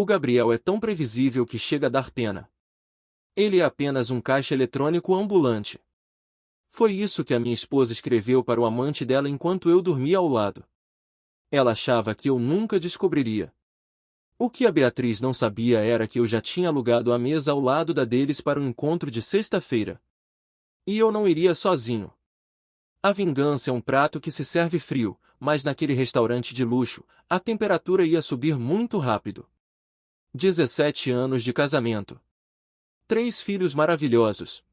O Gabriel é tão previsível que chega a dar pena. Ele é apenas um caixa eletrônico ambulante. Foi isso que a minha esposa escreveu para o amante dela enquanto eu dormia ao lado. Ela achava que eu nunca descobriria. O que a Beatriz não sabia era que eu já tinha alugado a mesa ao lado da deles para o encontro de sexta-feira. E eu não iria sozinho. A vingança é um prato que se serve frio, mas naquele restaurante de luxo, a temperatura ia subir muito rápido. 17 anos de casamento. 3 filhos maravilhosos.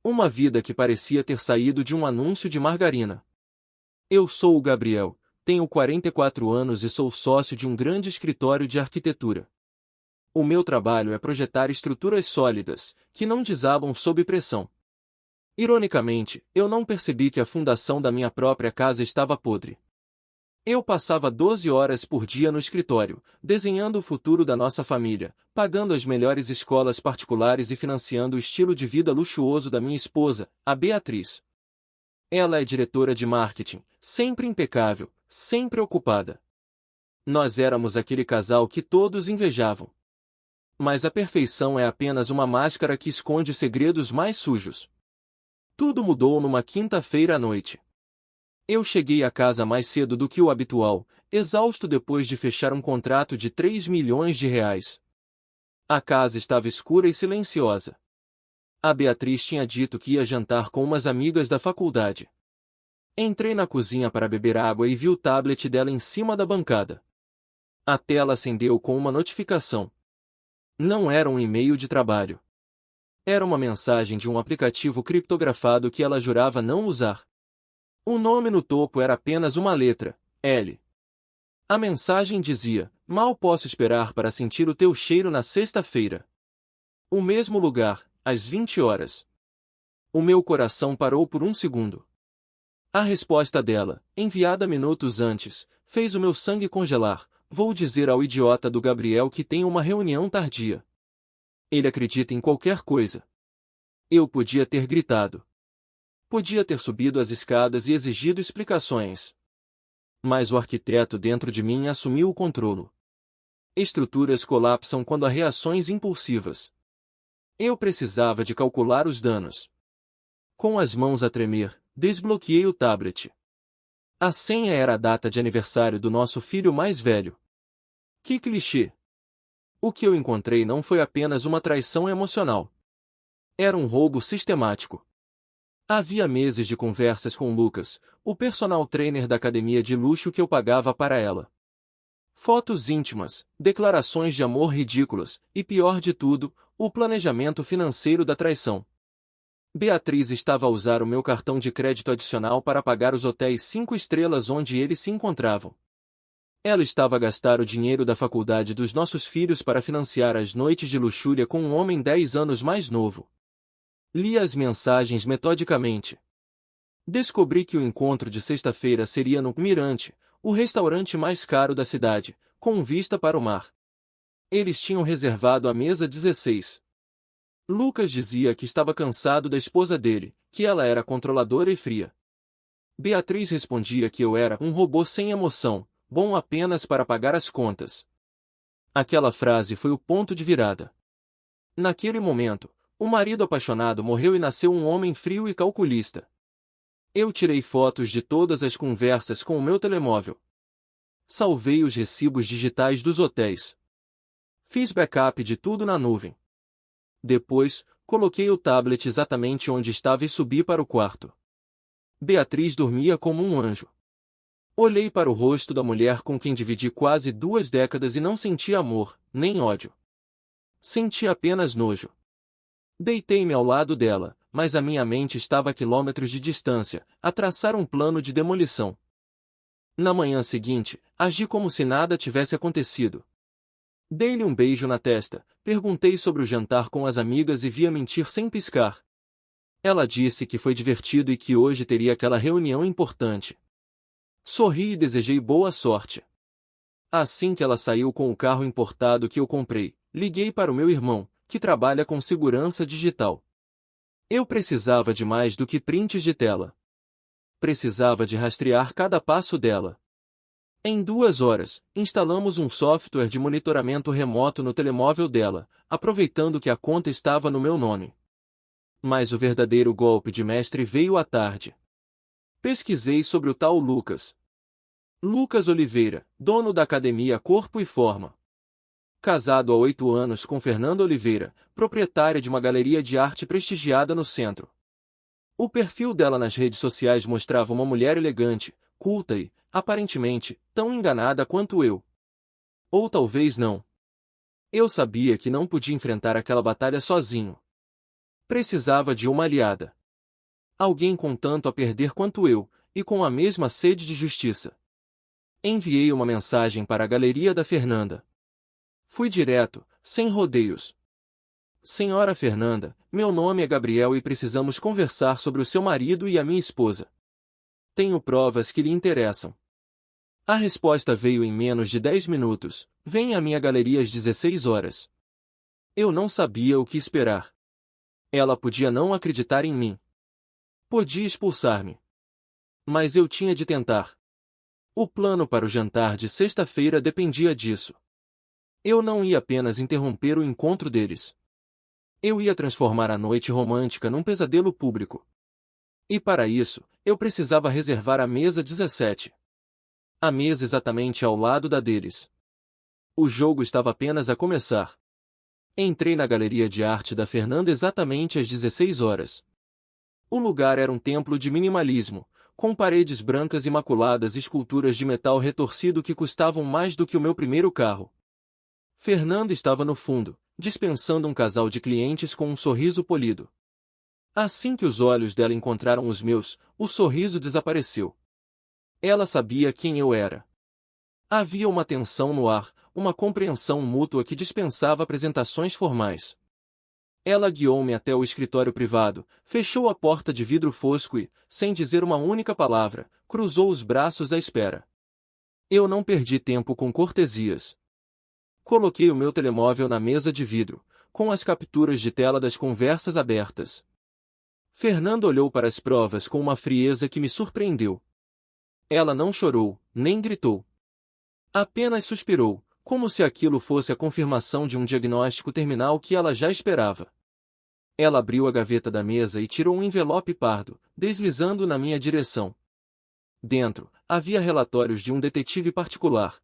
Uma vida que parecia ter saído de um anúncio de margarina. Eu sou o Gabriel, tenho 44 anos e sou sócio de um grande escritório de arquitetura. O meu trabalho é projetar estruturas sólidas, que não desabam sob pressão. Ironicamente, eu não percebi que a fundação da minha própria casa estava podre. Eu passava 12 horas por dia no escritório, desenhando o futuro da nossa família, pagando as melhores escolas particulares e financiando o estilo de vida luxuoso da minha esposa, a Beatriz. Ela é diretora de marketing, sempre impecável, sempre ocupada. Nós éramos aquele casal que todos invejavam. Mas a perfeição é apenas uma máscara que esconde segredos mais sujos. Tudo mudou numa quinta-feira à noite. Eu cheguei a casa mais cedo do que o habitual, exausto depois de fechar um contrato de 3 milhões de reais. A casa estava escura e silenciosa. A Beatriz tinha dito que ia jantar com umas amigas da faculdade. Entrei na cozinha para beber água e vi o tablet dela em cima da bancada. A tela acendeu com uma notificação. Não era um e-mail de trabalho. Era uma mensagem de um aplicativo criptografado que ela jurava não usar. O nome no topo era apenas uma letra, L. A mensagem dizia: mal posso esperar para sentir o teu cheiro na sexta-feira. O mesmo lugar, às 20 horas. O meu coração parou por um segundo. A resposta dela, enviada minutos antes, fez o meu sangue congelar. Vou dizer ao idiota do Gabriel que tem uma reunião tardia. Ele acredita em qualquer coisa. Eu podia ter gritado. Podia ter subido as escadas e exigido explicações. Mas o arquiteto dentro de mim assumiu o controle. Estruturas colapsam quando há reações impulsivas. Eu precisava de calcular os danos. Com as mãos a tremer, desbloqueei o tablet. A senha era a data de aniversário do nosso filho mais velho. Que clichê! O que eu encontrei não foi apenas uma traição emocional. Era um roubo sistemático. Havia meses de conversas com Lucas, o personal trainer da academia de luxo que eu pagava para ela. Fotos íntimas, declarações de amor ridículas, e pior de tudo, o planejamento financeiro da traição. Beatriz estava a usar o meu cartão de crédito adicional para pagar os hotéis 5 estrelas onde eles se encontravam. Ela estava a gastar o dinheiro da faculdade dos nossos filhos para financiar as noites de luxúria com um homem 10 anos mais novo. Li as mensagens metodicamente. Descobri que o encontro de sexta-feira seria no Mirante, o restaurante mais caro da cidade, com vista para o mar. Eles tinham reservado a mesa 16. Lucas dizia que estava cansado da esposa dele, que ela era controladora e fria. Beatriz respondia que eu era um robô sem emoção, bom apenas para pagar as contas. Aquela frase foi o ponto de virada. Naquele momento, o marido apaixonado morreu e nasceu um homem frio e calculista. Eu tirei fotos de todas as conversas com o meu telemóvel. Salvei os recibos digitais dos hotéis. Fiz backup de tudo na nuvem. Depois, coloquei o tablet exatamente onde estava e subi para o quarto. Beatriz dormia como um anjo. Olhei para o rosto da mulher com quem dividi quase 2 décadas e não senti amor, nem ódio. Senti apenas nojo. Deitei-me ao lado dela, mas a minha mente estava a quilômetros de distância, a traçar um plano de demolição. Na manhã seguinte, agi como se nada tivesse acontecido. Dei-lhe um beijo na testa, perguntei sobre o jantar com as amigas e vi-a mentir sem piscar. Ela disse que foi divertido e que hoje teria aquela reunião importante. Sorri e desejei boa sorte. Assim que ela saiu com o carro importado que eu comprei, liguei para o meu irmão, que trabalha com segurança digital. Eu precisava de mais do que prints de tela. Precisava de rastrear cada passo dela. Em 2 horas, instalamos um software de monitoramento remoto no telemóvel dela, aproveitando que a conta estava no meu nome. Mas o verdadeiro golpe de mestre veio à tarde. Pesquisei sobre o tal Lucas. Lucas Oliveira, dono da academia Corpo e Forma. Casado há 8 anos com Fernanda Oliveira, proprietária de uma galeria de arte prestigiada no centro. O perfil dela nas redes sociais mostrava uma mulher elegante, culta e, aparentemente, tão enganada quanto eu. Ou talvez não. Eu sabia que não podia enfrentar aquela batalha sozinho. Precisava de uma aliada. Alguém com tanto a perder quanto eu, e com a mesma sede de justiça. Enviei uma mensagem para a galeria da Fernanda. Fui direto, sem rodeios. Senhora Fernanda, meu nome é Gabriel e precisamos conversar sobre o seu marido e a minha esposa. Tenho provas que lhe interessam. A resposta veio em menos de 10 minutos. Venha à minha galeria às 16 horas. Eu não sabia o que esperar. Ela podia não acreditar em mim. Podia expulsar-me. Mas eu tinha de tentar. O plano para o jantar de sexta-feira dependia disso. Eu não ia apenas interromper o encontro deles. Eu ia transformar a noite romântica num pesadelo público. E para isso, eu precisava reservar a mesa 17. A mesa exatamente ao lado da deles. O jogo estava apenas a começar. Entrei na galeria de arte da Fernanda exatamente às 16 horas. O lugar era um templo de minimalismo, com paredes brancas imaculadas e esculturas de metal retorcido que custavam mais do que o meu primeiro carro. Fernanda estava no fundo, dispensando um casal de clientes com um sorriso polido. Assim que os olhos dela encontraram os meus, o sorriso desapareceu. Ela sabia quem eu era. Havia uma tensão no ar, uma compreensão mútua que dispensava apresentações formais. Ela guiou-me até o escritório privado, fechou a porta de vidro fosco e, sem dizer uma única palavra, cruzou os braços à espera. Eu não perdi tempo com cortesias. Coloquei o meu telemóvel na mesa de vidro, com as capturas de tela das conversas abertas. Fernanda olhou para as provas com uma frieza que me surpreendeu. Ela não chorou, nem gritou. Apenas suspirou, como se aquilo fosse a confirmação de um diagnóstico terminal que ela já esperava. Ela abriu a gaveta da mesa e tirou um envelope pardo, deslizando na minha direção. Dentro, havia relatórios de um detetive particular.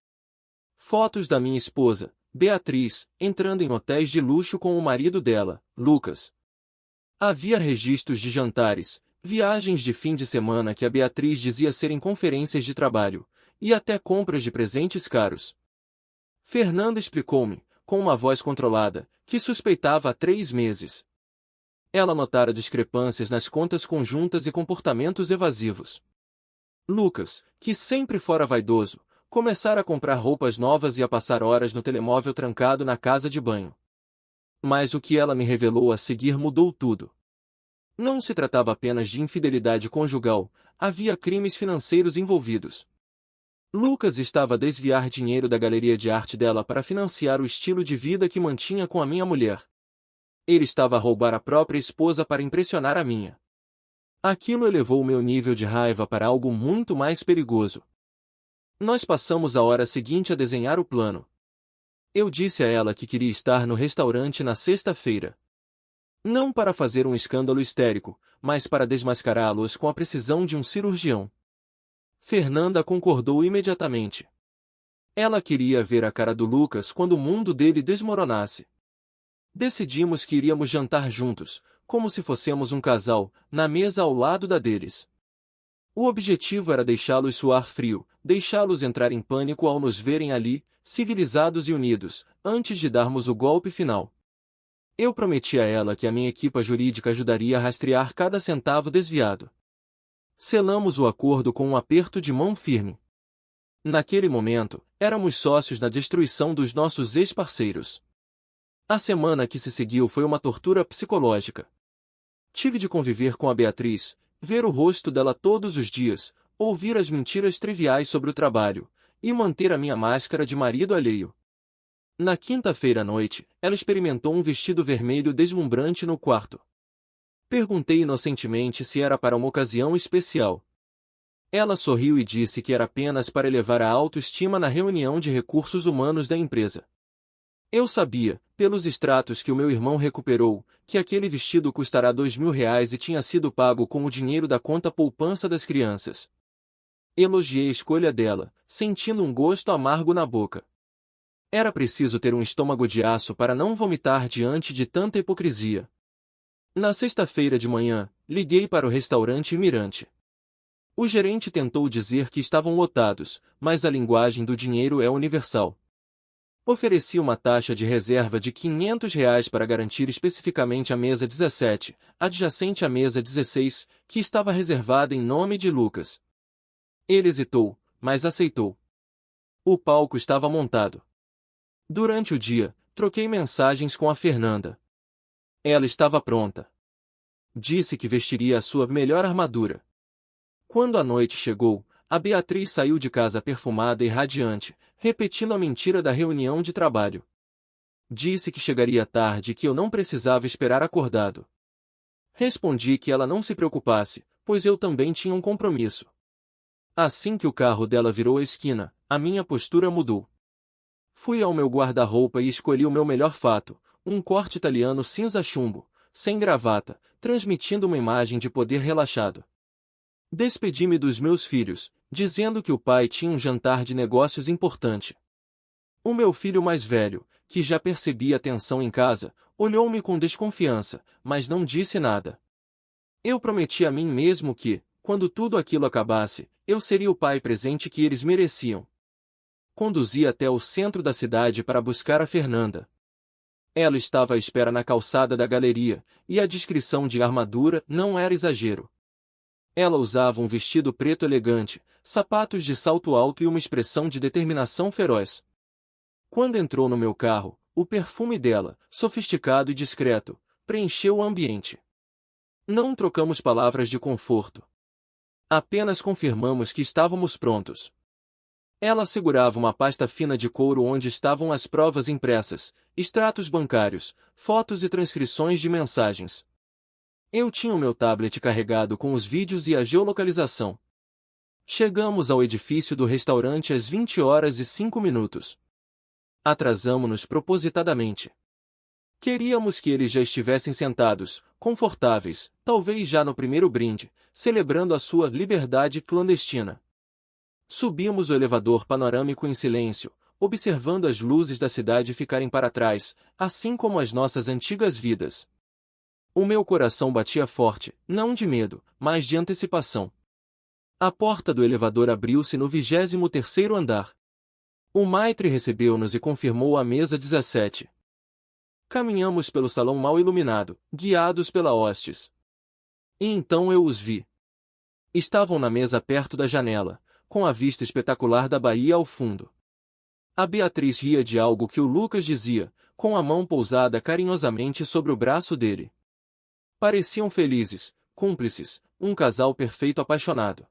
Fotos da minha esposa, Beatriz, entrando em hotéis de luxo com o marido dela, Lucas. Havia registros de jantares, viagens de fim de semana que a Beatriz dizia serem conferências de trabalho, e até compras de presentes caros. Fernanda explicou-me, com uma voz controlada, que suspeitava há 3 meses. Ela notara discrepâncias nas contas conjuntas e comportamentos evasivos. Lucas, que sempre fora vaidoso, começara a comprar roupas novas e a passar horas no telemóvel trancado na casa de banho. Mas o que ela me revelou a seguir mudou tudo. Não se tratava apenas de infidelidade conjugal, havia crimes financeiros envolvidos. Lucas estava a desviar dinheiro da galeria de arte dela para financiar o estilo de vida que mantinha com a minha mulher. Ele estava a roubar a própria esposa para impressionar a minha. Aquilo elevou o meu nível de raiva para algo muito mais perigoso. Nós passamos a hora seguinte a desenhar o plano. Eu disse a ela que queria estar no restaurante na sexta-feira. Não para fazer um escândalo histérico, mas para desmascará-los com a precisão de um cirurgião. Fernanda concordou imediatamente. Ela queria ver a cara do Lucas quando o mundo dele desmoronasse. Decidimos que iríamos jantar juntos, como se fossemos um casal, na mesa ao lado da deles. O objetivo era deixá-los suar frio, deixá-los entrar em pânico ao nos verem ali, civilizados e unidos, antes de darmos o golpe final. Eu prometi a ela que a minha equipa jurídica ajudaria a rastrear cada centavo desviado. Selamos o acordo com um aperto de mão firme. Naquele momento, éramos sócios na destruição dos nossos ex-parceiros. A semana que se seguiu foi uma tortura psicológica. Tive de conviver com a Beatriz, ver o rosto dela todos os dias, ouvir as mentiras triviais sobre o trabalho, e manter a minha máscara de marido alheio. Na quinta-feira à noite, ela experimentou um vestido vermelho deslumbrante no quarto. Perguntei inocentemente se era para uma ocasião especial. Ela sorriu e disse que era apenas para elevar a autoestima na reunião de recursos humanos da empresa. Eu sabia, pelos extratos que o meu irmão recuperou, que aquele vestido custará R$ 2.000 e tinha sido pago com o dinheiro da conta poupança das crianças. Elogiei a escolha dela, sentindo um gosto amargo na boca. Era preciso ter um estômago de aço para não vomitar diante de tanta hipocrisia. Na sexta-feira de manhã, liguei para o restaurante Mirante. O gerente tentou dizer que estavam lotados, mas a linguagem do dinheiro é universal. Ofereci uma taxa de reserva de R$ 500 para garantir especificamente a mesa 17, adjacente à mesa 16, que estava reservada em nome de Lucas. Ele hesitou, mas aceitou. O palco estava montado. Durante o dia, troquei mensagens com a Fernanda. Ela estava pronta. Disse que vestiria a sua melhor armadura. Quando a noite chegou, a Beatriz saiu de casa perfumada e radiante, repetindo a mentira da reunião de trabalho. Disse que chegaria tarde e que eu não precisava esperar acordado. Respondi que ela não se preocupasse, pois eu também tinha um compromisso. Assim que o carro dela virou a esquina, a minha postura mudou. Fui ao meu guarda-roupa e escolhi o meu melhor fato, um corte italiano cinza chumbo, sem gravata, transmitindo uma imagem de poder relaxado. Despedi-me dos meus filhos, dizendo que o pai tinha um jantar de negócios importante. O meu filho mais velho, que já percebia a tensão em casa, olhou-me com desconfiança, mas não disse nada. Eu prometi a mim mesmo que, quando tudo aquilo acabasse, eu seria o pai presente que eles mereciam. Conduzi até o centro da cidade para buscar a Fernanda. Ela estava à espera na calçada da galeria, e a descrição de armadura não era exagero. Ela usava um vestido preto elegante, sapatos de salto alto e uma expressão de determinação feroz. Quando entrou no meu carro, o perfume dela, sofisticado e discreto, preencheu o ambiente. Não trocamos palavras de conforto. Apenas confirmamos que estávamos prontos. Ela segurava uma pasta fina de couro onde estavam as provas impressas, extratos bancários, fotos e transcrições de mensagens. Eu tinha o meu tablet carregado com os vídeos e a geolocalização. Chegamos ao edifício do restaurante às 20h05. Atrasamo-nos propositadamente. Queríamos que eles já estivessem sentados, confortáveis, talvez já no primeiro brinde, celebrando a sua liberdade clandestina. Subimos o elevador panorâmico em silêncio, observando as luzes da cidade ficarem para trás, assim como as nossas antigas vidas. O meu coração batia forte, não de medo, mas de antecipação. A porta do elevador abriu-se no 23º andar. O maitre recebeu-nos e confirmou a mesa 17. Caminhamos pelo salão mal iluminado, guiados pela hostes. E então eu os vi. Estavam na mesa perto da janela, com a vista espetacular da Bahia ao fundo. A Beatriz ria de algo que o Lucas dizia, com a mão pousada carinhosamente sobre o braço dele. Pareciam felizes, cúmplices, um casal perfeito apaixonado.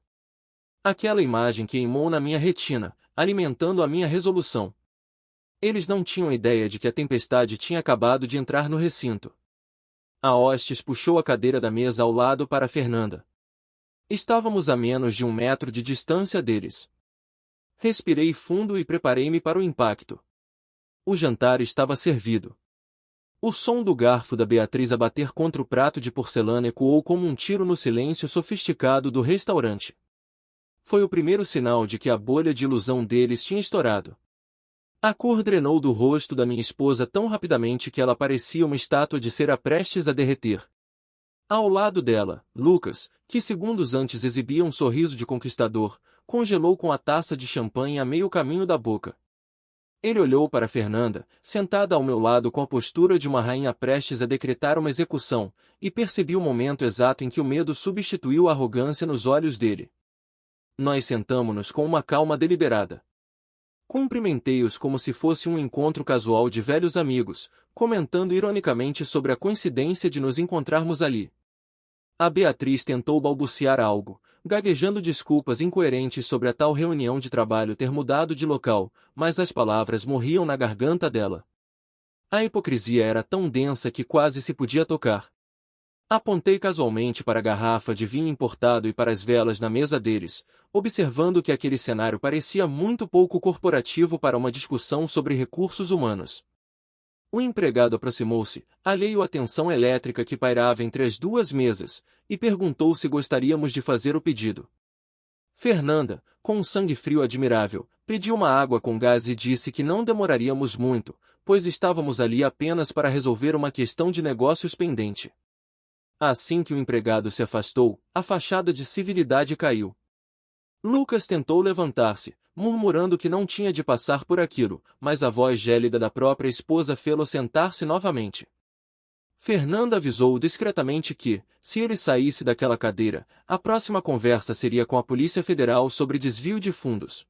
Aquela imagem queimou na minha retina, alimentando a minha resolução. Eles não tinham ideia de que a tempestade tinha acabado de entrar no recinto. A hostes puxou a cadeira da mesa ao lado para Fernanda. Estávamos a menos de 1 metro de distância deles. Respirei fundo e preparei-me para o impacto. O jantar estava servido. O som do garfo da Beatriz a bater contra o prato de porcelana ecoou como um tiro no silêncio sofisticado do restaurante. Foi o primeiro sinal de que a bolha de ilusão deles tinha estourado. A cor drenou do rosto da minha esposa tão rapidamente que ela parecia uma estátua de cera prestes a derreter. Ao lado dela, Lucas, que segundos antes exibia um sorriso de conquistador, congelou com a taça de champanhe a meio caminho da boca. Ele olhou para Fernanda, sentada ao meu lado com a postura de uma rainha prestes a decretar uma execução, e percebi o momento exato em que o medo substituiu a arrogância nos olhos dele. Nós sentamo-nos com uma calma deliberada. Cumprimentei-os como se fosse um encontro casual de velhos amigos, comentando ironicamente sobre a coincidência de nos encontrarmos ali. A Beatriz tentou balbuciar algo, gaguejando desculpas incoerentes sobre a tal reunião de trabalho ter mudado de local, mas as palavras morriam na garganta dela. A hipocrisia era tão densa que quase se podia tocar. Apontei casualmente para a garrafa de vinho importado e para as velas na mesa deles, observando que aquele cenário parecia muito pouco corporativo para uma discussão sobre recursos humanos. O empregado aproximou-se, alheio à tensão elétrica que pairava entre as duas mesas, e perguntou se gostaríamos de fazer o pedido. Fernanda, com um sangue frio admirável, pediu uma água com gás e disse que não demoraríamos muito, pois estávamos ali apenas para resolver uma questão de negócios pendente. Assim que o empregado se afastou, a fachada de civilidade caiu. Lucas tentou levantar-se, murmurando que não tinha de passar por aquilo, mas a voz gélida da própria esposa fê-lo sentar-se novamente. Fernanda avisou-o discretamente que, se ele saísse daquela cadeira, a próxima conversa seria com a Polícia Federal sobre desvio de fundos.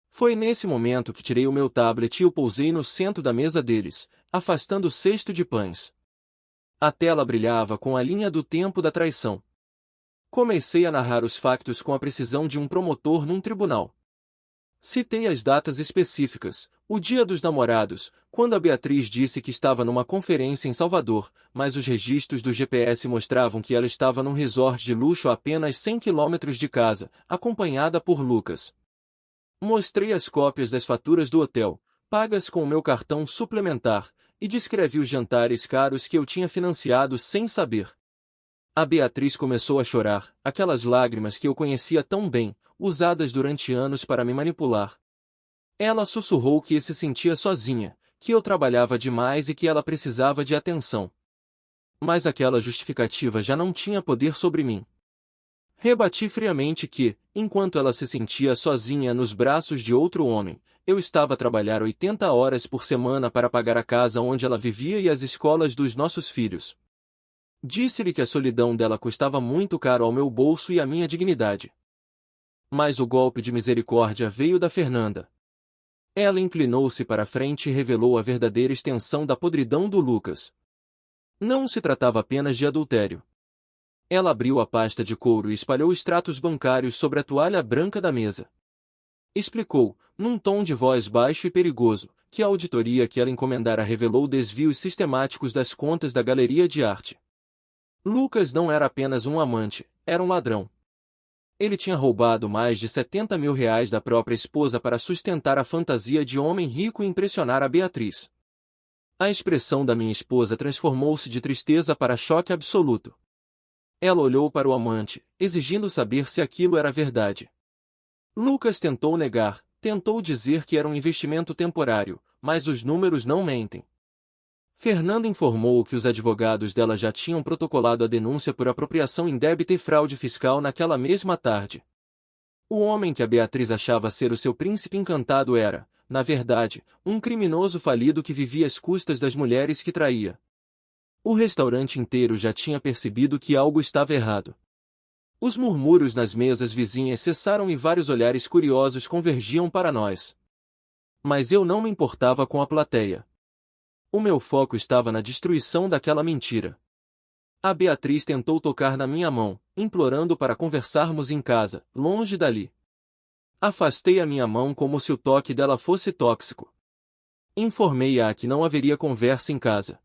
Foi nesse momento que tirei o meu tablet e o pousei no centro da mesa deles, afastando o cesto de pães. A tela brilhava com a linha do tempo da traição. Comecei a narrar os factos com a precisão de um promotor num tribunal. Citei as datas específicas, o dia dos namorados, quando a Beatriz disse que estava numa conferência em Salvador, mas os registros do GPS mostravam que ela estava num resort de luxo a apenas 100 quilômetros de casa, acompanhada por Lucas. Mostrei as cópias das faturas do hotel, pagas com o meu cartão suplementar, e descrevi os jantares caros que eu tinha financiado sem saber. A Beatriz começou a chorar, aquelas lágrimas que eu conhecia tão bem, usadas durante anos para me manipular. Ela sussurrou que se sentia sozinha, que eu trabalhava demais e que ela precisava de atenção. Mas aquela justificativa já não tinha poder sobre mim. Rebati friamente que, enquanto ela se sentia sozinha nos braços de outro homem, eu estava a trabalhar 80 horas por semana para pagar a casa onde ela vivia e as escolas dos nossos filhos. Disse-lhe que a solidão dela custava muito caro ao meu bolso e à minha dignidade. Mas o golpe de misericórdia veio da Fernanda. Ela inclinou-se para a frente e revelou a verdadeira extensão da podridão do Lucas. Não se tratava apenas de adultério. Ela abriu a pasta de couro e espalhou extratos bancários sobre a toalha branca da mesa. Explicou, num tom de voz baixo e perigoso, que a auditoria que ela encomendara revelou desvios sistemáticos das contas da galeria de arte. Lucas não era apenas um amante, era um ladrão. Ele tinha roubado mais de 70 mil reais da própria esposa para sustentar a fantasia de homem rico e impressionar a Beatriz. A expressão da minha esposa transformou-se de tristeza para choque absoluto. Ela olhou para o amante, exigindo saber se aquilo era verdade. Lucas tentou negar, tentou dizer que era um investimento temporário, mas os números não mentem. Fernanda informou que os advogados dela já tinham protocolado a denúncia por apropriação indébita e fraude fiscal naquela mesma tarde. O homem que a Beatriz achava ser o seu príncipe encantado era, na verdade, um criminoso falido que vivia às custas das mulheres que traía. O restaurante inteiro já tinha percebido que algo estava errado. Os murmúrios nas mesas vizinhas cessaram e vários olhares curiosos convergiam para nós. Mas eu não me importava com a plateia. O meu foco estava na destruição daquela mentira. A Beatriz tentou tocar na minha mão, implorando para conversarmos em casa, longe dali. Afastei a minha mão como se o toque dela fosse tóxico. Informei-a que não haveria conversa em casa.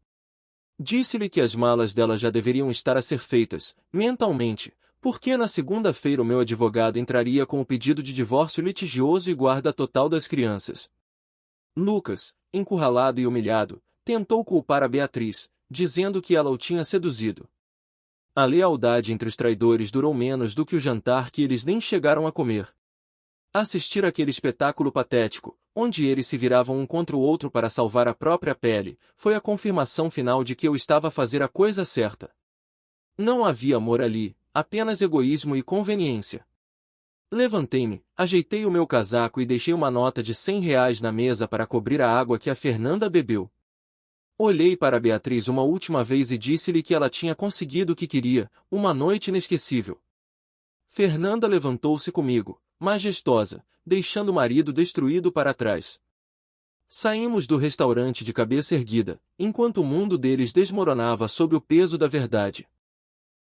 Disse-lhe que as malas dela já deveriam estar a ser feitas, mentalmente, porque na segunda-feira o meu advogado entraria com o pedido de divórcio litigioso e guarda total das crianças. Lucas, encurralado e humilhado, tentou culpar a Beatriz, dizendo que ela o tinha seduzido. A lealdade entre os traidores durou menos do que o jantar que eles nem chegaram a comer. Assistir aquele espetáculo patético, onde eles se viravam um contra o outro para salvar a própria pele, foi a confirmação final de que eu estava a fazer a coisa certa. Não havia amor ali, apenas egoísmo e conveniência. Levantei-me, ajeitei o meu casaco e deixei uma nota de 100 reais na mesa para cobrir a água que a Fernanda bebeu. Olhei para Beatriz uma última vez e disse-lhe que ela tinha conseguido o que queria, uma noite inesquecível. Fernanda levantou-se comigo, majestosa, deixando o marido destruído para trás. Saímos do restaurante de cabeça erguida, enquanto o mundo deles desmoronava sob o peso da verdade.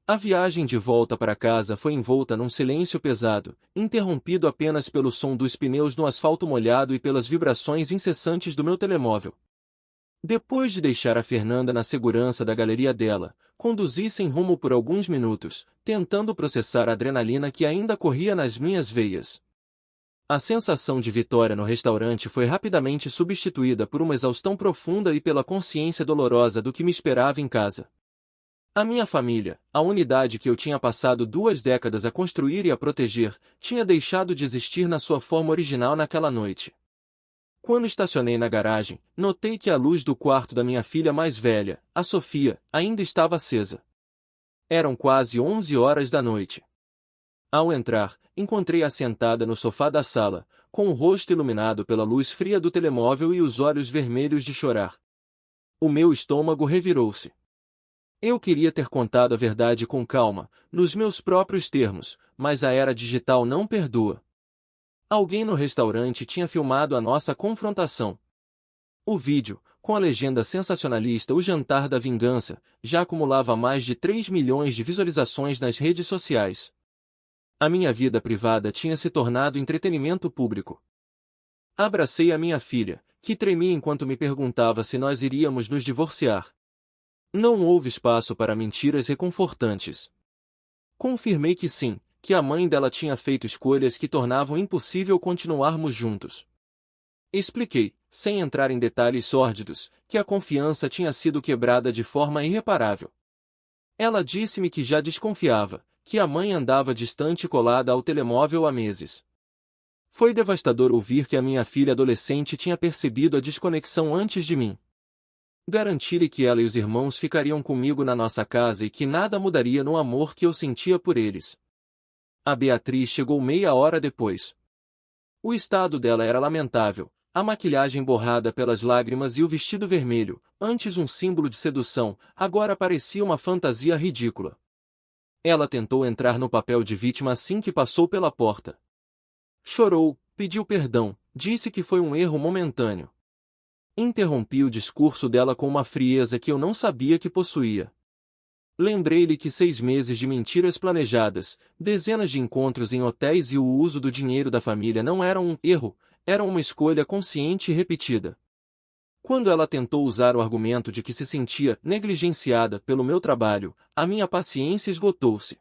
A viagem de volta para casa foi envolta num silêncio pesado, interrompido apenas pelo som dos pneus no asfalto molhado e pelas vibrações incessantes do meu telemóvel. Depois de deixar a Fernanda na segurança da galeria dela, conduzi sem rumo por alguns minutos, tentando processar a adrenalina que ainda corria nas minhas veias. A sensação de vitória no restaurante foi rapidamente substituída por uma exaustão profunda e pela consciência dolorosa do que me esperava em casa. A minha família, a unidade que eu tinha passado 2 décadas a construir e a proteger, tinha deixado de existir na sua forma original naquela noite. Quando estacionei na garagem, notei que a luz do quarto da minha filha mais velha, a Sofia, ainda estava acesa. Eram quase 11 horas da noite. Ao entrar, encontrei-a sentada no sofá da sala, com o rosto iluminado pela luz fria do telemóvel e os olhos vermelhos de chorar. O meu estômago revirou-se. Eu queria ter contado a verdade com calma, nos meus próprios termos, mas a era digital não perdoa. Alguém no restaurante tinha filmado a nossa confrontação. O vídeo, com a legenda sensacionalista "O Jantar da Vingança", já acumulava mais de 3 milhões de visualizações nas redes sociais. A minha vida privada tinha se tornado entretenimento público. Abracei a minha filha, que tremia enquanto me perguntava se nós iríamos nos divorciar. Não houve espaço para mentiras reconfortantes. Confirmei que sim, que a mãe dela tinha feito escolhas que tornavam impossível continuarmos juntos. Expliquei, sem entrar em detalhes sórdidos, que a confiança tinha sido quebrada de forma irreparável. Ela disse-me que já desconfiava, que a mãe andava distante colada ao telemóvel há meses. Foi devastador ouvir que a minha filha adolescente tinha percebido a desconexão antes de mim. Garanti-lhe que ela e os irmãos ficariam comigo na nossa casa e que nada mudaria no amor que eu sentia por eles. A Beatriz chegou meia hora depois. O estado dela era lamentável, a maquilhagem borrada pelas lágrimas e o vestido vermelho, antes um símbolo de sedução, agora parecia uma fantasia ridícula. Ela tentou entrar no papel de vítima assim que passou pela porta. Chorou, pediu perdão, disse que foi um erro momentâneo. Interrompi o discurso dela com uma frieza que eu não sabia que possuía. Lembrei-lhe que 6 meses de mentiras planejadas, dezenas de encontros em hotéis e o uso do dinheiro da família não eram um erro, eram uma escolha consciente e repetida. Quando ela tentou usar o argumento de que se sentia negligenciada pelo meu trabalho, a minha paciência esgotou-se.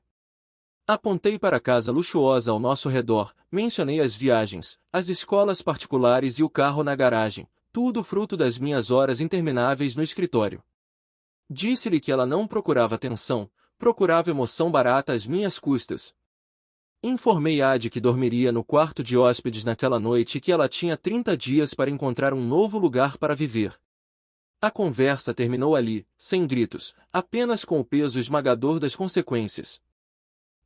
Apontei para a casa luxuosa ao nosso redor, mencionei as viagens, as escolas particulares e o carro na garagem, tudo fruto das minhas horas intermináveis no escritório. Disse-lhe que ela não procurava atenção, procurava emoção barata às minhas custas. Informei-a de que dormiria no quarto de hóspedes naquela noite e que ela tinha 30 dias para encontrar um novo lugar para viver. A conversa terminou ali, sem gritos, apenas com o peso esmagador das consequências.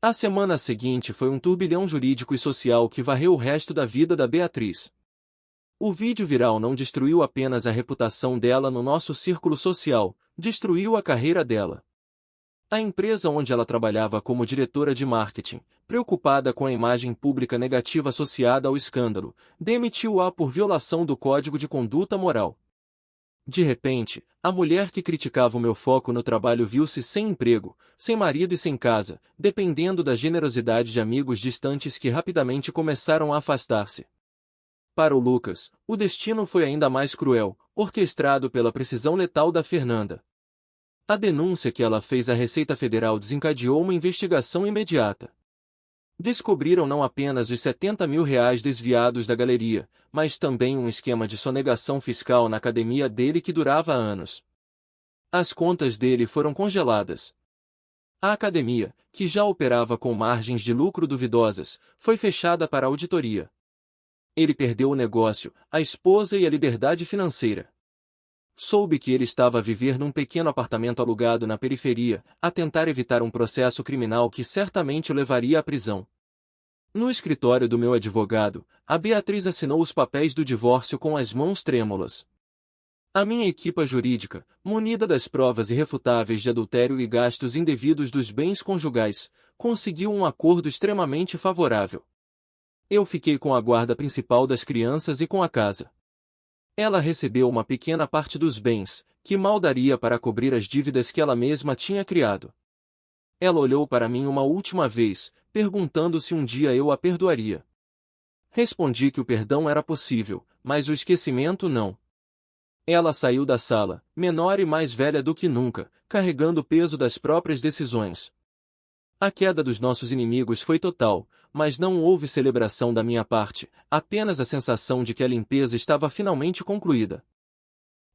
A semana seguinte foi um turbilhão jurídico e social que varreu o resto da vida da Beatriz. O vídeo viral não destruiu apenas a reputação dela no nosso círculo social, destruiu a carreira dela. A empresa onde ela trabalhava como diretora de marketing, preocupada com a imagem pública negativa associada ao escândalo, demitiu-a por violação do Código de Conduta Moral. De repente, a mulher que criticava o meu foco no trabalho viu-se sem emprego, sem marido e sem casa, dependendo da generosidade de amigos distantes que rapidamente começaram a afastar-se. Para o Lucas, o destino foi ainda mais cruel, orquestrado pela precisão letal da Fernanda. A denúncia que ela fez à Receita Federal desencadeou uma investigação imediata. Descobriram não apenas os R$ 70 mil desviados da galeria, mas também um esquema de sonegação fiscal na academia dele que durava anos. As contas dele foram congeladas. A academia, que já operava com margens de lucro duvidosas, foi fechada para auditoria. Ele perdeu o negócio, a esposa e a liberdade financeira. Soube que ele estava a viver num pequeno apartamento alugado na periferia, a tentar evitar um processo criminal que certamente o levaria à prisão. No escritório do meu advogado, a Beatriz assinou os papéis do divórcio com as mãos trêmulas. A minha equipa jurídica, munida das provas irrefutáveis de adultério e gastos indevidos dos bens conjugais, conseguiu um acordo extremamente favorável. Eu fiquei com a guarda principal das crianças e com a casa. Ela recebeu uma pequena parte dos bens, que mal daria para cobrir as dívidas que ela mesma tinha criado. Ela olhou para mim uma última vez, perguntando se um dia eu a perdoaria. Respondi que o perdão era possível, mas o esquecimento não. Ela saiu da sala, menor e mais velha do que nunca, carregando o peso das próprias decisões. A queda dos nossos inimigos foi total, mas não houve celebração da minha parte, apenas a sensação de que a limpeza estava finalmente concluída.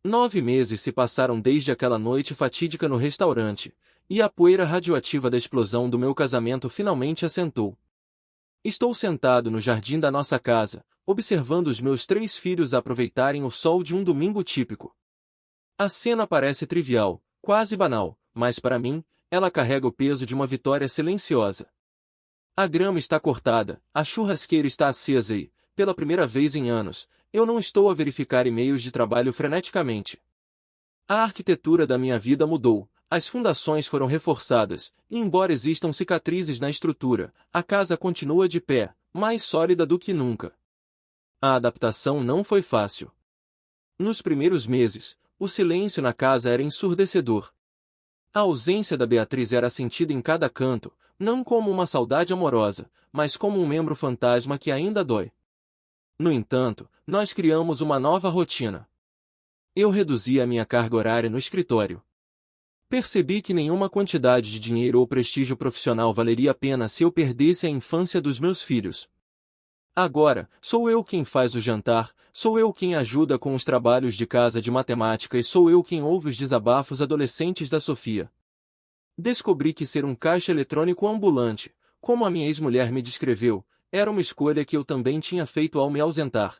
9 meses se passaram desde aquela noite fatídica no restaurante, e a poeira radioativa da explosão do meu casamento finalmente assentou. Estou sentado no jardim da nossa casa, observando os meus 3 filhos aproveitarem o sol de um domingo típico. A cena parece trivial, quase banal, mas para mim, ela carrega o peso de uma vitória silenciosa. A grama está cortada, a churrasqueira está acesa e, pela primeira vez em anos, eu não estou a verificar e-mails de trabalho freneticamente. A arquitetura da minha vida mudou, as fundações foram reforçadas, e embora existam cicatrizes na estrutura, a casa continua de pé, mais sólida do que nunca. A adaptação não foi fácil. Nos primeiros meses, o silêncio na casa era ensurdecedor. A ausência da Beatriz era sentida em cada canto, não como uma saudade amorosa, mas como um membro fantasma que ainda dói. No entanto, nós criamos uma nova rotina. Eu reduzi a minha carga horária no escritório. Percebi que nenhuma quantidade de dinheiro ou prestígio profissional valeria a pena se eu perdesse a infância dos meus filhos. Agora, sou eu quem faz o jantar, sou eu quem ajuda com os trabalhos de casa de matemática e sou eu quem ouve os desabafos adolescentes da Sofia. Descobri que ser um caixa eletrônico ambulante, como a minha ex-mulher me descreveu, era uma escolha que eu também tinha feito ao me ausentar.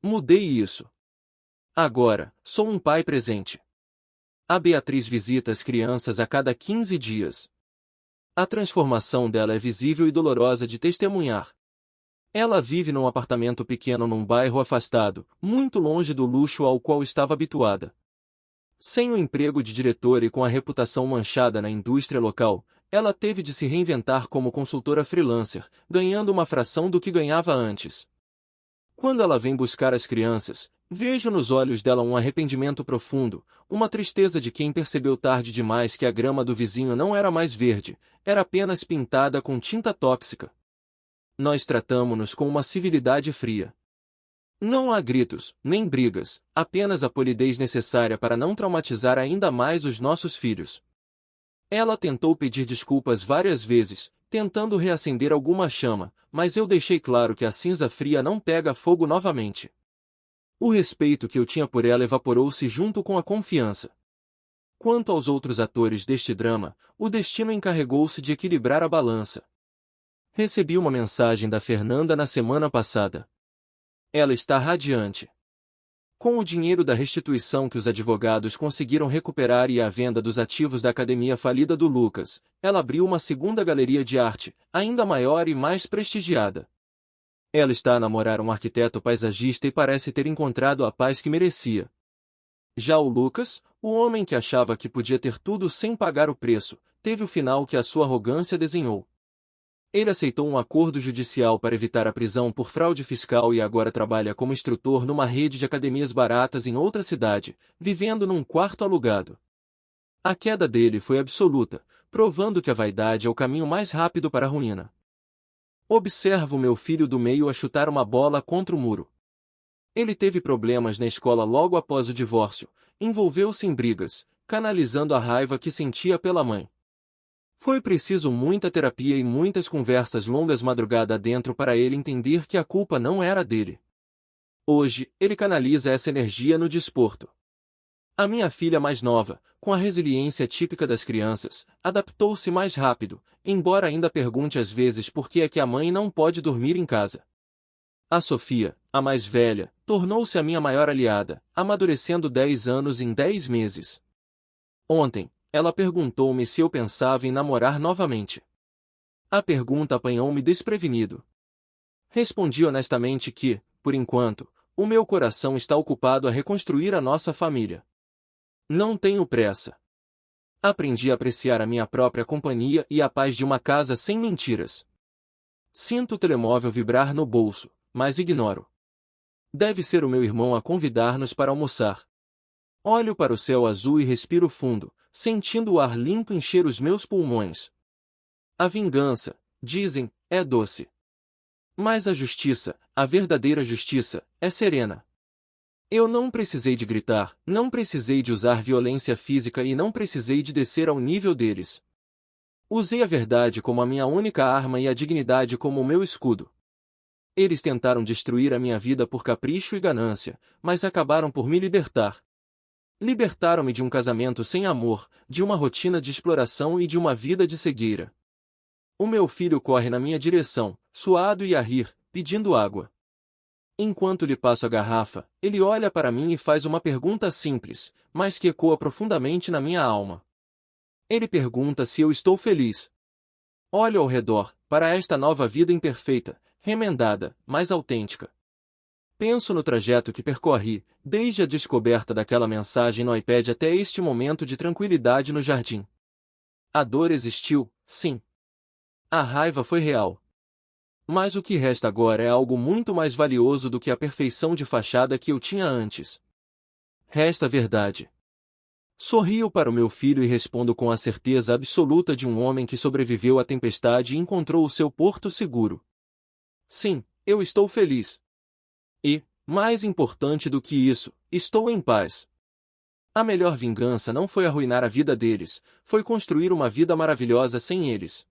Mudei isso. Agora, sou um pai presente. A Beatriz visita as crianças a cada 15 dias. A transformação dela é visível e dolorosa de testemunhar. Ela vive num apartamento pequeno num bairro afastado, muito longe do luxo ao qual estava habituada. Sem o emprego de diretora e com a reputação manchada na indústria local, ela teve de se reinventar como consultora freelancer, ganhando uma fração do que ganhava antes. Quando ela vem buscar as crianças, vejo nos olhos dela um arrependimento profundo, uma tristeza de quem percebeu tarde demais que a grama do vizinho não era mais verde, era apenas pintada com tinta tóxica. Nós tratamo-nos com uma civilidade fria. Não há gritos, nem brigas, apenas a polidez necessária para não traumatizar ainda mais os nossos filhos. Ela tentou pedir desculpas várias vezes, tentando reacender alguma chama, mas eu deixei claro que a cinza fria não pega fogo novamente. O respeito que eu tinha por ela evaporou-se junto com a confiança. Quanto aos outros atores deste drama, o destino encarregou-se de equilibrar a balança. Recebi uma mensagem da Fernanda na semana passada. Ela está radiante. Com o dinheiro da restituição que os advogados conseguiram recuperar e a venda dos ativos da academia falida do Lucas, ela abriu uma segunda galeria de arte, ainda maior e mais prestigiada. Ela está a namorar um arquiteto paisagista e parece ter encontrado a paz que merecia. Já o Lucas, o homem que achava que podia ter tudo sem pagar o preço, teve o final que a sua arrogância desenhou. Ele aceitou um acordo judicial para evitar a prisão por fraude fiscal e agora trabalha como instrutor numa rede de academias baratas em outra cidade, vivendo num quarto alugado. A queda dele foi absoluta, provando que a vaidade é o caminho mais rápido para a ruína. Observo meu filho do meio a chutar uma bola contra o muro. Ele teve problemas na escola logo após o divórcio, envolveu-se em brigas, canalizando a raiva que sentia pela mãe. Foi preciso muita terapia e muitas conversas longas madrugada dentro para ele entender que a culpa não era dele. Hoje, ele canaliza essa energia no desporto. A minha filha mais nova, com a resiliência típica das crianças, adaptou-se mais rápido, embora ainda pergunte às vezes por que é que a mãe não pode dormir em casa. A Sofia, a mais velha, tornou-se a minha maior aliada, amadurecendo 10 anos em 10 meses. Ontem, ela perguntou-me se eu pensava em namorar novamente. A pergunta apanhou-me desprevenido. Respondi honestamente que, por enquanto, o meu coração está ocupado a reconstruir a nossa família. Não tenho pressa. Aprendi a apreciar a minha própria companhia e a paz de uma casa sem mentiras. Sinto o telemóvel vibrar no bolso, mas ignoro. Deve ser o meu irmão a convidar-nos para almoçar. Olho para o céu azul e respiro fundo, sentindo o ar limpo encher os meus pulmões. A vingança, dizem, é doce. Mas a justiça, a verdadeira justiça, é serena. Eu não precisei de gritar, não precisei de usar violência física e não precisei de descer ao nível deles. Usei a verdade como a minha única arma e a dignidade como o meu escudo. Eles tentaram destruir a minha vida por capricho e ganância, mas acabaram por me libertar. Libertaram-me de um casamento sem amor, de uma rotina de exploração e de uma vida de cegueira. O meu filho corre na minha direção, suado e a rir, pedindo água. Enquanto lhe passo a garrafa, ele olha para mim e faz uma pergunta simples, mas que ecoa profundamente na minha alma. Ele pergunta se eu estou feliz. Olho ao redor, para esta nova vida imperfeita, remendada, mas autêntica. Penso no trajeto que percorri, desde a descoberta daquela mensagem no iPad até este momento de tranquilidade no jardim. A dor existiu, sim. A raiva foi real. Mas o que resta agora é algo muito mais valioso do que a perfeição de fachada que eu tinha antes. Resta a verdade. Sorrio para o meu filho e respondo com a certeza absoluta de um homem que sobreviveu à tempestade e encontrou o seu porto seguro. Sim, eu estou feliz. E, mais importante do que isso, estou em paz. A melhor vingança não foi arruinar a vida deles, foi construir uma vida maravilhosa sem eles.